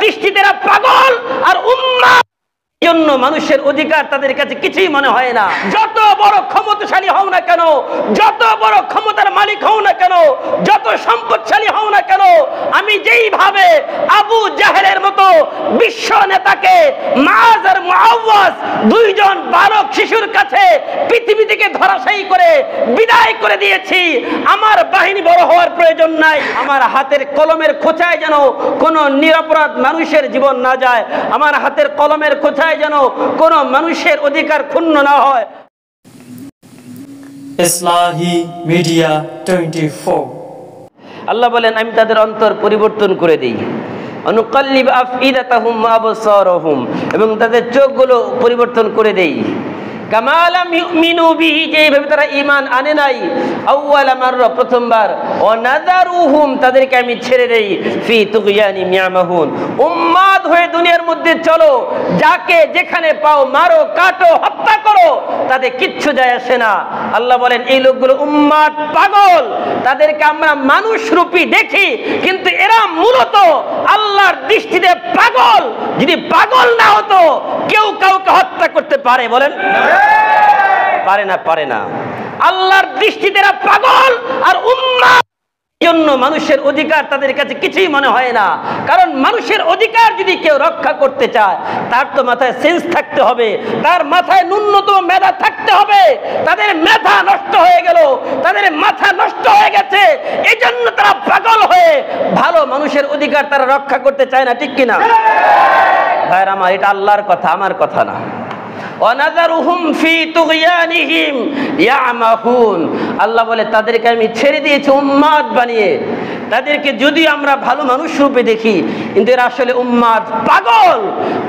দৃষ্টিতে এরা পাগল আর উম্মাদ জন্য মানুষের অধিকার তাদের কাছে কিছুই মনে হয় না। যত বড় ক্ষমতাশালী হও না কেন, যত বড় ক্ষমতার মালিক হও না কেন, যত সম্পদশালী হও না কেন, আমি যেইভাবে আবু জাহেলের মতো বিশ্ব নেতাকে মাআজ আর মুআওয়াজ দুইজন বালক শিশুর কাছে পৃথিবী থেকে ধরাশায়ী করে বিদায় করে দিয়েছি, আমার বাহিনী বড় হওয়ার প্রয়োজন নাই। আমার হাতের কলমের খোঁচায় যেন কোনো নিরপরাধ মানুষের জীবন না যায়, আমার হাতের কলমের খোঁচায় যেন কোন মানুষের অধিকার ক্ষুণ্ণ না হয়। ইসলাহি মিডিয়া 24। আল্লাহ বলেন আমি তাদের অন্তর পরিবর্তন করে দিই, অনুকাল্লিব আফইদাতাহুম ওয়া আবসারহুম, এবং তাদের চোখগুলো পরিবর্তন করে দেই। কামা লাম ইউমিনু বিহি, যেভাবে তারা ঈমান আনে নাই আউয়ালা মাররা, প্রথমবার। ওয়া নাযারুহুম, তাদেরকে আমি ছেড়ে দেই ফি তুগয়ানিহিম ইয়ামাহুন, উম্মাদ হয়ে দুনিয়ার মধ্যে চলো, যাকে যেখানে পাও মারো, কাটো, হত্যা করো, তাদের কিচ্ছু যায় আসে না। আল্লাহ বলেন এই লোকগুলো উম্মাদ, পাগল, তাদেরকে আমরা মানুষ রূপী দেখি, কিন্তু এরা মূলত আল্লাহর দৃষ্টিতে পাগল। যদি পাগল না হতো কেউ কাউকে হত্যা করতে পারে? বলেন পারে না, পারে না। আল্লাহর দৃষ্টিতে এরা পাগল আর উম্মাদ জন্য মানুষের অধিকার তাদের কাছে কিছুই মনে হয় না। কারণ মানুষের অধিকার যদি কেউ রক্ষা করতে চায় তার তো মাথায় সেন্স থাকতে হবে, তার মাথায় ন্যূনতম মেধা থাকতে হবে। তাদের মেধা নষ্ট হয়ে গেল, তাদের মাথা নষ্ট হয়ে গেছে, এই জন্য তারা পাগল হয়ে ভালো মানুষের অধিকার তারা রক্ষা করতে চায় না। ঠিক কিনা ভাইরা আমার? এটা আল্লাহর কথা, আমার কথা না। ওয়ানাযারুহুম ফি তুগয়ানিহিম ইয়ামাহুন, আল্লাহ বলে তাদেরকে আমি ছেড়ে দিয়েছি উম্মাদ বানিয়ে। তাদেরকে যদি আমরা ভালো মানুষ রূপে দেখি, কিন্তু এরা আসলে উম্মাদ, পাগল।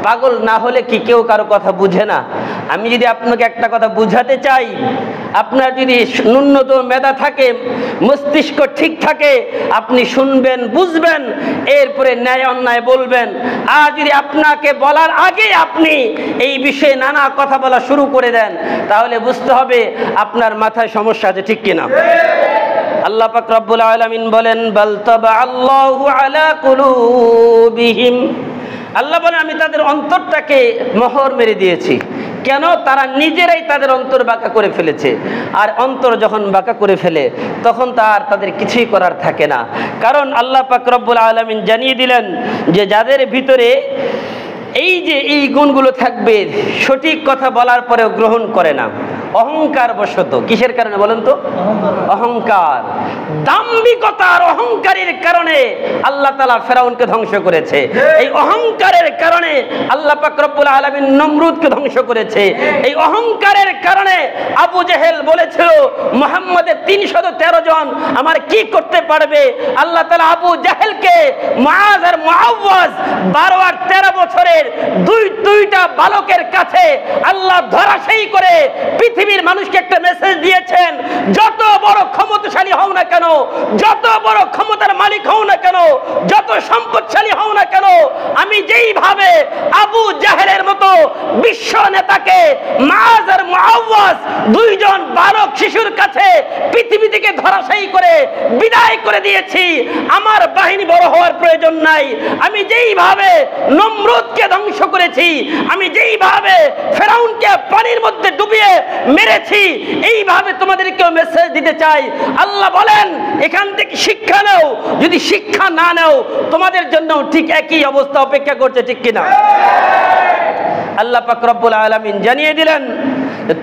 পাগল না হলে কি কেউ কারো কথা বুঝে না? আমি যদি আপনাকে একটা কথা বুঝাতে চাই, আপনার যদি ন্যূনতম মেধা থাকে, মস্তিষ্ক ঠিক থাকে, আপনি শুনবেন, বুঝবেন, এরপরে ন্যায় অন্যায় বলবেন। আর যদি আপনাকে বলার আগে আপনি এই বিষয়ে নানা কথা বলা শুরু করে দেন, তাহলে বুঝতে হবে আপনার মাথায় সমস্যা আছে। ঠিক কিনা? আল্লাহ পাক রব্বুল আলামিন বলেন বাল তাবা আল্লাহু আলা কুলুবিহিম, আল্লাহ বলেন আমি তাদের অন্তরটাকে মোহর মেরে দিয়েছি। কেন? তারা নিজেরাই তাদের অন্তর বাঁকা করে ফেলেছে। আর অন্তর যখন বাঁকা করে ফেলে তখন তাদের কিছুই করার থাকে না। কারণ আল্লাহ পাক রব্বুল আলামিন জানিয়ে দিলেন যে যাদের ভিতরে এই গুণগুলো থাকবে, সঠিক কথা বলার পরেও গ্রহণ করে না, অহংকার বশত। কিসের কারণে বলেন তো? অহংকার, দাম্ভিকতা আর অহংকারের কারণে আল্লাহ তাআলা ফেরাউনকে ধ্বংস করেছে। এই অহংকারের কারণে আল্লাহ পাক রব্বুল আলামিন নমরুদকে ধ্বংস করেছে। এই অহংকারের কারণে আবু জেহেল বলেছিল মুহাম্মদের 313 জন আমার কি করতে পারবে? আল্লাহ তাআলা আবু জেহেলকে মুআজ আর মুআওয়াজ 12 আর 13 বছরের দুইটা বালকের কাছে আল্লাহ ধরাশায়ী করে পৃথিবীর মানুষকে একটা মেসেজ দিয়েছেন, যত বড় ক্ষমতাশালী হও না কেন, যত বড় ক্ষমতার মালিক হও না কেন, যত সম্পদশালী হও না কেন, আমি যেইভাবে আবু জাহেলের মতো বিশ্ব নেতাকে মাআজ আর মুআওয়াজ দুইজন বালক শিশুর কাছে পৃথিবী থেকে ধরাশায়ী করে বিদায় করে দিয়েছি, আমার বাহিনী বড় হওয়ার প্রয়োজন নাই। আমি যেইভাবে নমরুদকে ধ্বংস করেছি, আমি যেইভাবে ফেরাউনকে পানির মধ্যে ডুবিয়ে মেরেছি, এইভাবে তোমাদেরকেও মেসেজ দিতে চাই। আল্লাহ বলেন এখান থেকে শিক্ষা নাও, যদি শিক্ষা না নাও তোমাদের জন্য ঠিক একই অবস্থা অপেক্ষা করছে। ঠিক কিনা? আল্লাহ পাক রব্বুল আলামিন জানিয়ে দিলেন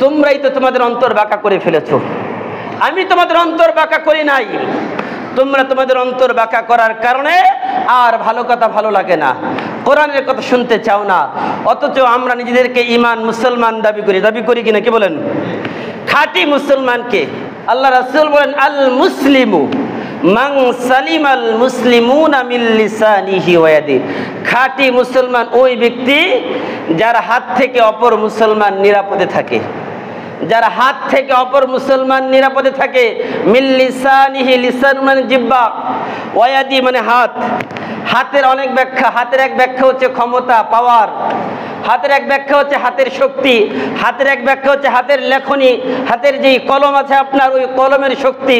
তোমরাই তো তোমাদের অন্তর বাঁকা করে ফেলেছো, আমি তোমাদের অন্তর বাঁকা করি নাই। তোমরা তোমাদের অন্তর বাঁকা করার কারণে আর ভালো কথা ভালো লাগে না, কোরআনের কথা শুনতে চাও না। অথচ আমরা নিজেদেরকে ঈমান মুসলমান দাবি করি কিনা? কি বলেন? খাঁটি মুসলমানকে আল্লাহ রাসূল বলেন আল মুসলিমু মান সালিমাল মুসলিমুনা মিন লিসানিহি ওয়া ইয়াদিহি, খাঁটি মুসলমান ওই ব্যক্তি যার হাত থেকে অপর মুসলমান নিরাপদে থাকে, যার হাত থেকে অপর মুসলমান নিরাপদে থাকে। মিন লিসানিহি, লিসান মানে জিহ্বা, ওয়া ইয়াদি মানে হাত, হাতের অনেক ব্যাখ্যা। হাতের এক ব্যাখ্যা হচ্ছে ক্ষমতা, পাওয়ার। হাতের এক ব্যাখ্যা হচ্ছে হাতের শক্তি। হাতের এক ব্যাখ্যা হচ্ছে হাতের লেখনী, হাতের যে কলম আছে আপনার, ওই কলমের শক্তি।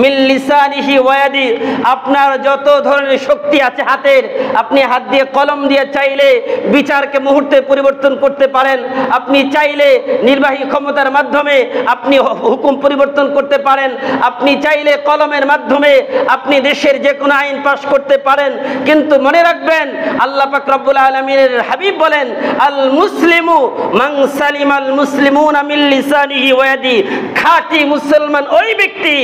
মিন লিসানিহি ওয়াদি, আপনার যত ধরনের শক্তি আছে হাতের, আপনি হাত দিয়ে কলম দিয়ে চাইলে বিচারকে মুহূর্তে পরিবর্তন করতে পারেন। আপনি চাইলে নির্বাহী ক্ষমতার মাধ্যমে আপনি হুকুম পরিবর্তন করতে পারেন। আপনি চাইলে কলমের মাধ্যমে আপনি দেশের যে কোনো আইন পাশ করতে পারেন। কিন্তু মনে রাখবেন, আল্লাহ পাক রব্বুল আলামিনের হাবিব বলেন, আল মুসলিমু মান সালিমাল মুসলিমুনা মিন লিসানিহি ওয়া ইয়াদি, খাঁটি মুসলমান ওই ব্যক্তি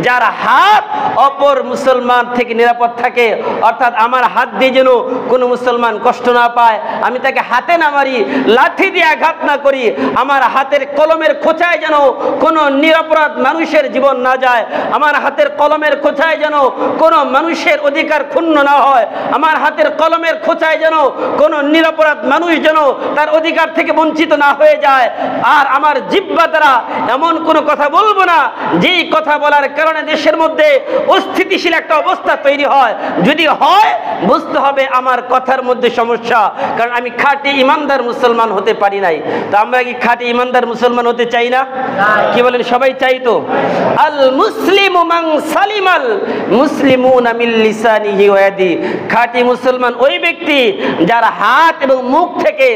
যার হাত অপর মুসলমান থেকে নিরাপদ থাকে। অর্থাৎ আমার হাত দিয়ে যেন কোনো মুসলমান কষ্ট না পায়, আমি তাকে হাতে না মারি, লাঠি দিয়ে আঘাত না করি, আমার হাতের কলমের খোঁচায় যেন কোনো নিরপরাধ মানুষের জীবন না যায়, আমার হাতের কলমের খোঁচায় যেন কোনো মানুষের অধিকার ক্ষুণ্ণ না হয়, আমার হাতের কলমের খোঁচায় যেন কোনো নিরপরাধ মানুষ যেন তার অধিকার থেকে বঞ্চিত না হয়ে যায়। আর আমার জিহ্বা দ্বারা এমন কোনো কথা বলবো না যেই কথা বলার কারণে দেশের মধ্যে অস্থিতিশীল একটা অবস্থা তৈরি হয়। যদি হয়, বুঝতে হবে আমার কথার মধ্যে সমস্যা, কারণ আমি খাঁটি ইমানদার মুসলমান হতে পারি নাই। তো আমরা কি খাঁটি ইমানদার মুসলমান হতে চাই না? কি বলেন, সবাই চাই তো? আল মুসলিমু মান সালিমাল মুসলিমুনা মিন লিসানিহি ওয়া ইয়াদি, খাঁটি মুসলমান ওই ব্যক্তি যার হাত এবং মুখ থেকে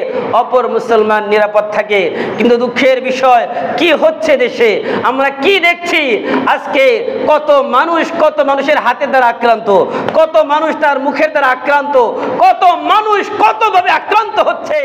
অপর মুসলমান নিরাপদ থাকে। কিন্তু দুঃখের বিষয় কি হচ্ছে দেশে, আমরা কি দেখছি আজকে, কত মানুষের হাতের দ্বারা আক্রান্ত, কত মানুষ তার মুখের দ্বারা আক্রান্ত, কত মানুষ কতভাবে আক্রান্ত হচ্ছে।